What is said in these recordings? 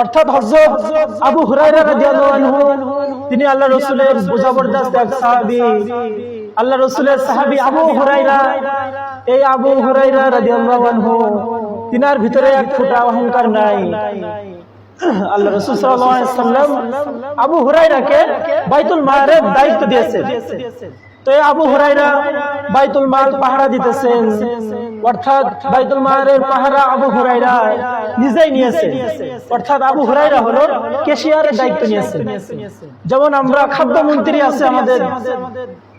অর্থাৎ হযরত আবু হুরায়রা রাদিয়াল্লাহু আনহু তিনি আল্লাহ রাসূলের জবরদস্ত এক সাহাবী, আল্লাহ রাসূলের সাহাবী আবু হুরায়রা। এই আবু হুরায়রা রাদিয়াল্লাহু আনহু তিনার ভিতরে এক ফোঁটা অহংকার নাই। আল্লাহ রাসূল সাল্লাল্লাহু আলাইহি ওয়াসাল্লাম আবু হুরায়রাকে বাইতুল মালের দায়িত্ব দিয়েছেন। তো এই আবু হুরায়রা বাইতুল মাল পাহারা দিতেছেন, অর্থাৎ বাইতুল মালের পাহারা আবু হুরায়রা নিজেই নিয়েছেন। অর্থাৎ আবু হুরায়রা হলো ক্যাশিয়ারের দায়িত্ব নিয়েছেন। যেমন আমরা খাদ্যমন্ত্রী আছে আমাদের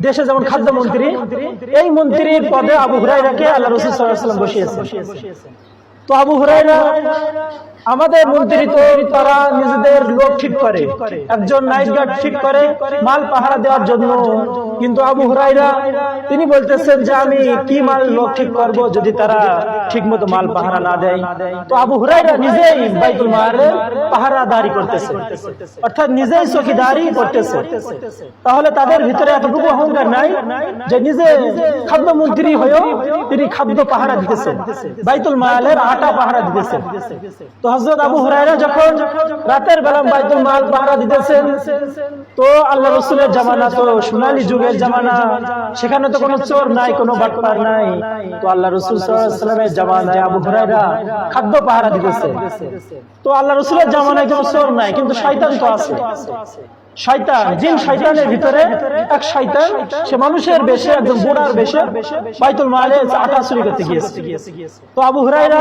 দেশে, যেমন খাদ্যমন্ত্রী, এই মন্ত্রীর পদে আবু হুরায়রাকে আল্লাহ রাসূল সাল্লাল্লাহু আলাইহি ওয়াসাল্লাম বসিয়েছেন। তো আবু হুরায়রা আমাদের মন্ত্রী তো তারা নিজেদের লোক ঠিক করে, একজন নাইট গার্ড ঠিক করে মাল পাহারা দেওয়ার জন্য। কিন্তু আবু হুরায়রা তিনি বলতেছেন যে আমি কি মাল লোক ঠিক করব যদি তারা ঠিক মতো মাল পাহারা না দেয়। তো আবু হুরায়রা নিজেই বাইতুল মালের পাহারাদারি করতেছে, অর্থাৎ নিজেই চৌকিদারি করতেছে। তাহলে তাদের ভিতরে এতটুকু অহংকার নাই যে নিজে খাদ্যমন্ত্রী হয়েও তিনি খাদ্য পাহারা দিতেছেন, বাইতুল মালের আটা পাহারা দিতেছেন। তো হযরত আবু হুরায়রা যখন রাতের বেলা বাইতুল মাল পাহারা দিতেছেন, তো আল্লাহ রাসূলের জামানা তো সোনালী যুগের জামানা, সেখানে তো কোনো চোর নাই, কোনো বাটপার নাই। তো আল্লাহ রাসূল সাল্লাল্লাহু আলাইহি ওয়াসাল্লামের জামানায় আবু হুরায়রা খাদ্য পাহারা দিতেছে। তো আল্লাহ রাসূলের জামানায় কোনো চোর নাই, কিন্তু শয়তান তো আছে। শয়তান, জিন শয়তানের ভিতরে এক শয়তান, সে মানুষের বেশে, একজন বুড়ার বেশে বাইতুল মালে আটা চুরি করতে গিয়েছে। তো আবু হুরায়রা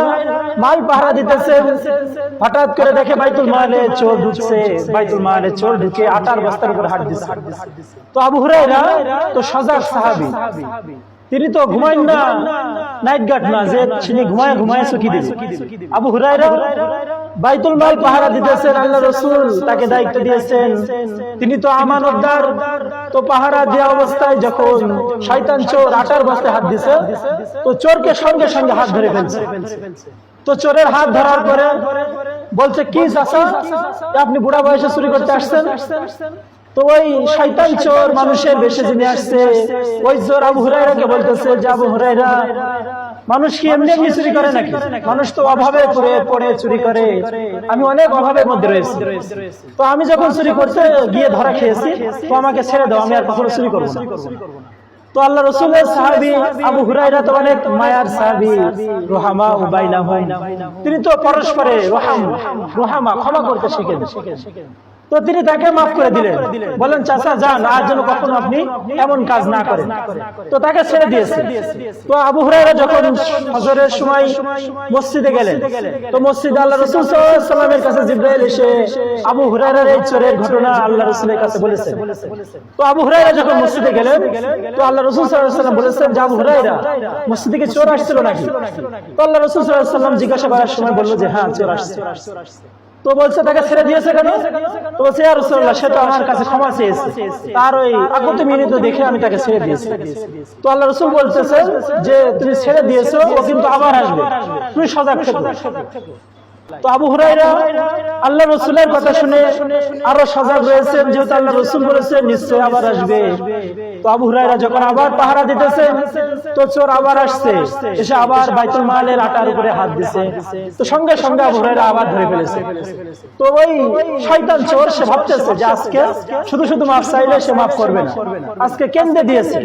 মাল পাহারা দিতেছে, হঠাৎ করে দেখে বাইতুল মালে চোর ঢুকছে। বাইতুল মালে চোর ঢুকে আটার বস্তার উপর হাত দিচ্ছে। তো আবু হুরায়রা তো সজাগ সাহাবী, তিনি তো ঘুমাইন না, নাইট গার্ড না যে তিনি ঘুমায় ঘুমায় চুকি দিবে। আবু হুরায়রা বাইতুল মাল পাহারা দিতেছেন, আল্লাহ রাসূল তাকে দায়িত্ব দিয়েছেন, তিনি তো আমানতদার। তো পাহারা দেওয়া অবস্থায় যখন শয়তান চোর আটার বস্তায় হাত দিছে, তো চোরকে সঙ্গে সঙ্গে হাত ধরে ফেলছে। তো চোরের হাত ধরার পরে বলছে, কি চাচা আপনি বুড়া বয়সে চুরি করতে আসছেন? তো ওই শয়তান চোর মানুষের বেশে যিনি আসছে, ওই চোর আবু হুরায়রাকে বলতেছে যে আবু হুরায়রা, মানুষ কি এমনি এমনি চুরি করে নাকি? মানুষ তো অভাবে পড়ে চুরি করে, আমি অনেক অভাবের মধ্যে রয়েছি। তো আমি যখন চুরি করতে গিয়ে ধরা খেয়েছি, তো আমাকে ছেড়ে দাও, আমি আর কখনো চুরি করবো না। তো আল্লাহ রাসূলের সাহাবী আবু হুরায়রা তো অনেক মায়ার সাহাবী, রুহামা বাইনাহুম, তিনি তো পরস্পরে রুহামা ক্ষমা করতে শিখেন। তো তিনি তাকে মাফ করে দিলেন, বলেন চাচা যান, আর যেন কখনো আপনি এমন কাজ না করেন। তো তাকে ছেড়ে দিয়েছে। তো আবু হুরায়রা যখন ফজরের সময় মসজিদে গেলেন, তো মসজিদে আল্লাহ রাসূল সাল্লাল্লাহু আলাইহি ওয়াসাল্লামের কাছে জিবরাইল এসে আবু হুরায়রার এই চোরের ঘটনা আল্লাহ রাসূলের কাছে বলেছেন। তো আবু হুরায়রা যখন মসজিদে গেলেন, তো আল্লাহ রাসূল সাল্লাল্লাহু আলাইহি ওয়াসাল্লাম বলেছেন যে আবু হুরায়রা, মসজিদে কি চোর আসছিল নাকি? তো আল্লাহ রাসূল সাল্লাল্লাহু আলাইহি ওয়াসাল্লাম জিজ্ঞাসা করার সময় বলল যে হ্যাঁ, চোর আসছে। তো বলছে তাকে ছেড়ে দিয়েছে কেন? তো বলছে ইয়া রাসূলুল্লাহ, সে তো আমার কাছে ক্ষমা চেয়েছে, তার ওই আকতি মিনিট দেখে আমি তাকে ছেড়ে দিয়েছি। তো আল্লাহ রাসূল বলতেছেন যে তুমি ছেড়ে দিয়েছো, ও কিন্তু আবার আসবে, তুমি সজাগ থেকো। তো আবু হুরায়রা আল্লাহ রাসূলের কথা শুনে আরো সজাগ রয়েছেন, যেহেতু আল্লাহ রাসূল বলেছেন নিশ্চয় আবার আসবে। তো আবু হুরায়রা যখন আবার পাহারা দিতেছে, তো চোর আবার আসছে, এসে আবার বাইতুল মালের আটার উপরে হাত দিছে। তো সঙ্গে সঙ্গে আবু হুরায়রা আবার ধরে ফেলেছে। তো ওই শয়তান চোর সে ভাবতেছে যে আজকে শুধু শুধু মাফ চাইলে সে মাফ করবে না, আজকে কেঁদে দিয়েছে।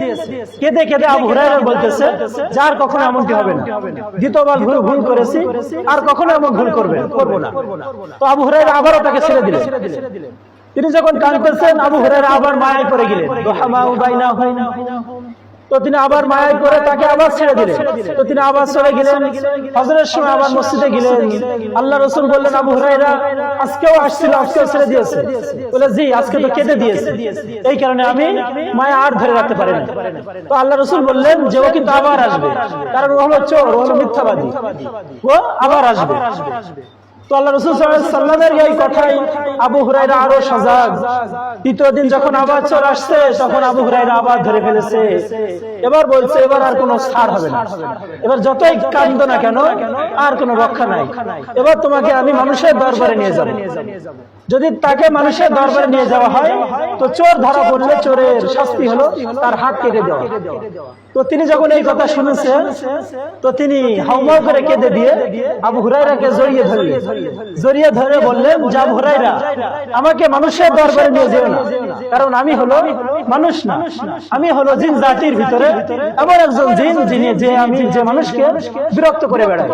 কেঁদে কেঁদে আবু হুরায়রা বলতেছে যে আর কখনো এমনটি হবে না, দ্বিতীয়বার ভুল করেছি, আর কখনো এমন ভুল করবো না। তো আবু হুরায়রা আবারও তাকে ছেড়ে দিলেন। তিনি যখন কাঁদতেছেন, আবু হুরায়রা আবার মায়ায় পড়ে গেলেন। তো তিনি আবার মায়ায় করে তাকে আবার ছেড়ে দিলেন। তো তিনি আবার চলে গেলেন, ফজরের সময় আবার মসজিদে গেলেন। আল্লাহ রাসূল বললেন আবু হুরায়রা আজকেও আসছিল, আজকেও ছেড়ে দিয়েছে? বলে জি, আজকে তো কেঁদে দিয়েছে, এই কারণে আমি মায়া আর ধরে রাখতে পারি না। তো আল্লাহ রাসূল বললেন যে ও কিন্তু আবার আসবে, কারণ ও হলো চোর, ও হলো মিথ্যাবাদী, ও আবার আসবে। তো আল্লাহ রাসূল সাল্লাল্লাহু আলাইহি ওয়াসাল্লামের এই কথাই আবু হুরায়রা আরো সজাগ। তৃতীয় দিন যখন আবার চোর আসছে, তখন আবু হুরায়রা আবার ধরে ফেলেছে। এবার বলছে এবার আর কোনো ছাড় হবে না, এবার যতই কাঁদো না কেন আর কোনো রক্ষা নাই, এবার তোমাকে আমি মানুষের দরবারে নিয়ে যাব। যদি তাকে মানুষের দরবারে নিয়ে যাওয়া হয়, তো চোর ধরা পড়লে চোরের শাস্তি হলো তার হাত কেটে দেওয়া। তো তিনি যখন এই কথা শুনেছেন, তো তিনি হাউমাউ করে কেঁদে দিয়ে আবু হুরায়রাকে জড়িয়ে ধরলেন। জড়িয়ে ধরে বললেন, যা আবু হুরায়রা, আমাকে মানুষের দরবারে নিয়ে যেও না, কারণ আমি হলো মানুষ না, আমি হলো জিন জাতির ভিতরে এমন একজন জিন যিনি যে মানুষকে বিরক্ত করে বেড়ায়,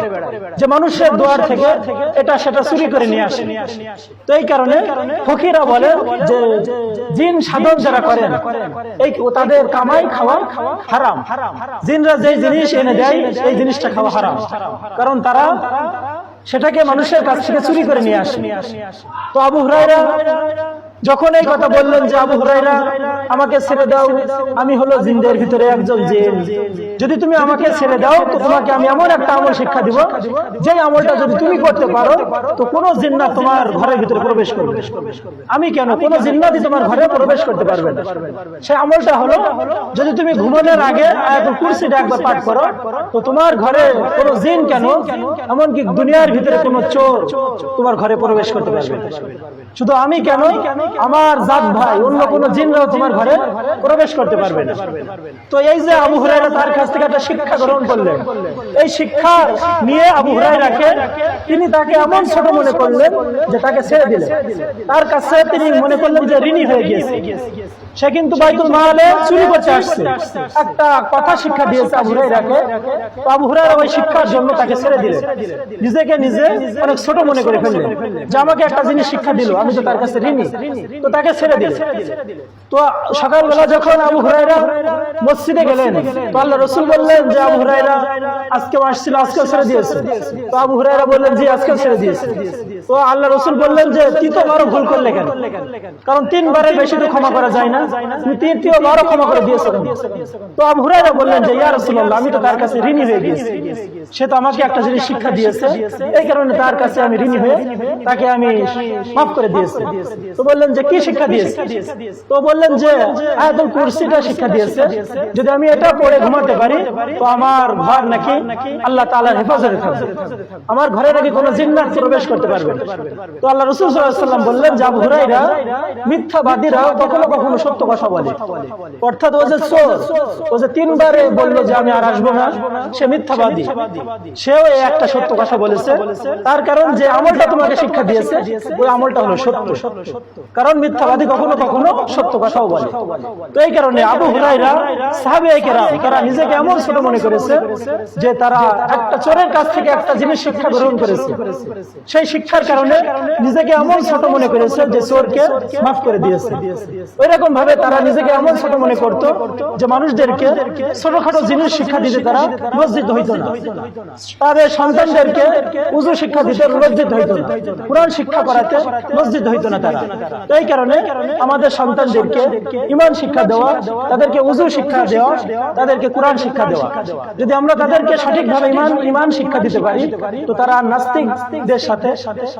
যে মানুষের দুয়ার থেকে এটা সেটা চুরি করে নিয়ে আসে। তো এই কারণে ফকিরা বলেন যে জিন সাধন যারা করেন এই তাদের কামাই খাওয়া হারাম। জিনরা যে জিনিস এনে দেয় এই জিনিসটা খাওয়া হারাম, কারণ তারা সেটাকে মানুষের কাছ থেকে চুরি করে নিয়ে আসে। তো আবু হুরায়রা যখন এই কথা বললেন যে আবু হুরায়রা আমাকে ছেড়ে দাও, আমি হলো জিনদের ভিতরে একজন জিন, যদি তুমি আমাকে ছেড়ে দাও তো তোমাকে আমি এমন একটা আমল শিক্ষা দিব, যে আমলটা যদি তুমি করতে পারো তো কোনো জিন্নাত তোমার ঘরের ভিতরে প্রবেশ করবে। আমি কেন, কোনো জিন্নাতই তোমার ঘরে প্রবেশ করতে পারবে না। সেই আমলটা হলো, যদি তুমি ঘুমানোর আগে আয়াতুল কুরসিটা একবার পাঠ করো তো তোমার ঘরে কোনো জিন কেন, এমনকি দুনিয়ার ভিতরে কোনো চোর তোমার ঘরে প্রবেশ করতে পারবে না। শুধু আমি কেন, আমার জাত ভাই অন্য কোনো জিনরাও তোমার ঘরে প্রবেশ করতে পারবে না। তো এই যে আবু হুরায়রা তার কাছ থেকে একটা শিক্ষা গ্রহণ করলেন, এই শিক্ষা নিয়ে আবু হুরায়রাকে তিনি তাকে এমন ছোট মনে করলেন যে তাকে ছেড়ে দিলেন। তার কাছে তিনি মনে করলেন যে ঋণী হয়ে গিয়েছে, সে কিন্তু বাইতুল মালে চুরি করতে আসছে। একটা কথা শিক্ষা দিয়েছে আবু হুরায়রাকে, তো আবু হুরায়রা ওই শিক্ষার জন্য তাকে ছেড়ে দিলেন। নিজেকে নিজে অনেক ছোট মনে করে ফেললেন যে আমাকে একটা জিনিস শিক্ষা দিল, আমি তো তার কাছে ঋণী, তো তাকে ছেড়ে দিলেন। তো সকালবেলা যখন আবু হুরায়রা মসজিদে গেলেন তো আল্লাহ রাসূল বললেন যে আবু হুরায়রা আজকে আসছিল, আজকেও ছেড়ে দিয়েছে। তো আবু হুরায়রা বললেন জি আজকেও ছেড়ে দিয়েছে। তো আল্লাহ রাসূল বললেন যে তৃতীয়বারও ভুল করলে কেন, কারণ তিনবারের বেশি তো ক্ষমা করা যায় না, তুমি তৃতীয়বারও ক্ষমা করে দিয়েছো। তো আবু হুরায়রা বললেন যে ইয়া রাসূলুল্লাহ, আমি তো তার কাছে ঋণী হয়ে গেছি, সে তো আমাকে একটা জিনিস শিক্ষা দিয়েছে, এই কারণে তার কাছে আমি ঋণী হয়ে তাকে আমি মাফ করে দিয়েছি। তো বললেন যে কি শিক্ষা দিয়েছে? তো বললেন যে আয়াতুল কুরসিটা শিক্ষা দিয়েছে, যদি আমি এটা পড়ে ঘুমাতে পারি তো আমার ঘর নাকি আল্লাহ তাআলার হেফাজতে থাকবে, আমার ঘরে নাকি কোনো জিন্নাত প্রবেশ করতে পারবে না। তো আল্লাহ রাসূল সাল্লাল্লাহু আলাইহি ওয়াসাল্লাম বললেন যে আবু হুরায়রা মিথ্যাবাদীরা কখনো কখনো সত্য কথা বলে, অর্থাৎ ও যে চোর, ও যে তিনবারে বলল যে আমি আর আসবো না, সে মিথ্যাবাদী, সেও এই একটা সত্য কথা বলেছে। তার কারণ যে আমলটা তোমাকে শিক্ষা দিয়েছে ওই আমলটা হলো সত্য, কারণ মিথ্যাবাদী কখনো কখনো সত্য কথাও বলে। তো এই কারণে আবু হুরায়রা সাহাবায়ে কেরাম তারা নিজেকে এমন ছোট মনে করেছে যে তারা একটা চোরের কাছ থেকে একটা জিনিস শিক্ষা গ্রহণ করেছে, সেই শিক্ষার কারণে নিজেকে এমন ছোট মনে করেছে যে চোরকে মাফ করে দিয়েছে। ওই রকম ভাবে তারা নিজেকে এমন ছোট মনে করত যে মানুষদেরকে ছোটখাটো জিনিস শিক্ষা দিতে তারা লজ্জিত হইত না, তাদের সন্তানদেরকে উযু শিক্ষা দিতে লজ্জিত হইত না, কুরআন শিক্ষা করাতে লজ্জিত হইত না তারা। এই কারণে আমাদের সন্তানদেরকে ঈমান শিক্ষা দেওয়া, তাদেরকে উযু শিক্ষা দেওয়া, তাদেরকে কুরআন শিক্ষা দেওয়া, যদি আমরা তাদেরকে সঠিকভাবে ঈমান শিক্ষা দিতে পারি তো তারা নাস্তিকদের সাথে,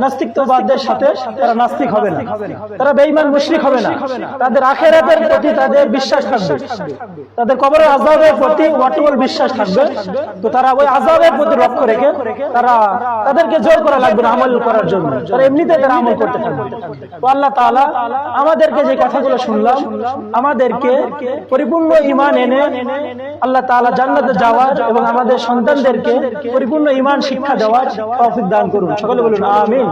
নাস্তিকতাবাদীদের সাথে তারা নাস্তিক হবে না, তারা বেঈমান মুশরিক হবে না, তাদের আখিরাতের প্রতি তাদের বিশ্বাস থাকবে, তাদের কবরের আযাবের প্রতি অটল বিশ্বাস থাকবে। তো তারা ওই আযাবের প্রতি লক্ষ্য রেখে তাদেরকে জোর করা লাগবে না আমল করার জন্য, তারা এমনিতে তারা আমল করতে থাকবে। তো আল্লাহ তাআলা আমাদেরকে যে কথাগুলো শুনলাম, আমাদেরকে পরিপূর্ণ ঈমান এনে আল্লাহ তাআলা জান্নাতে যাওয়ার এবং আমাদের সন্তানদেরকে পরিপূর্ণ ঈমান শিক্ষা দেওয়ার তৌফিক দান করুন। সকলে বলুন আমিন।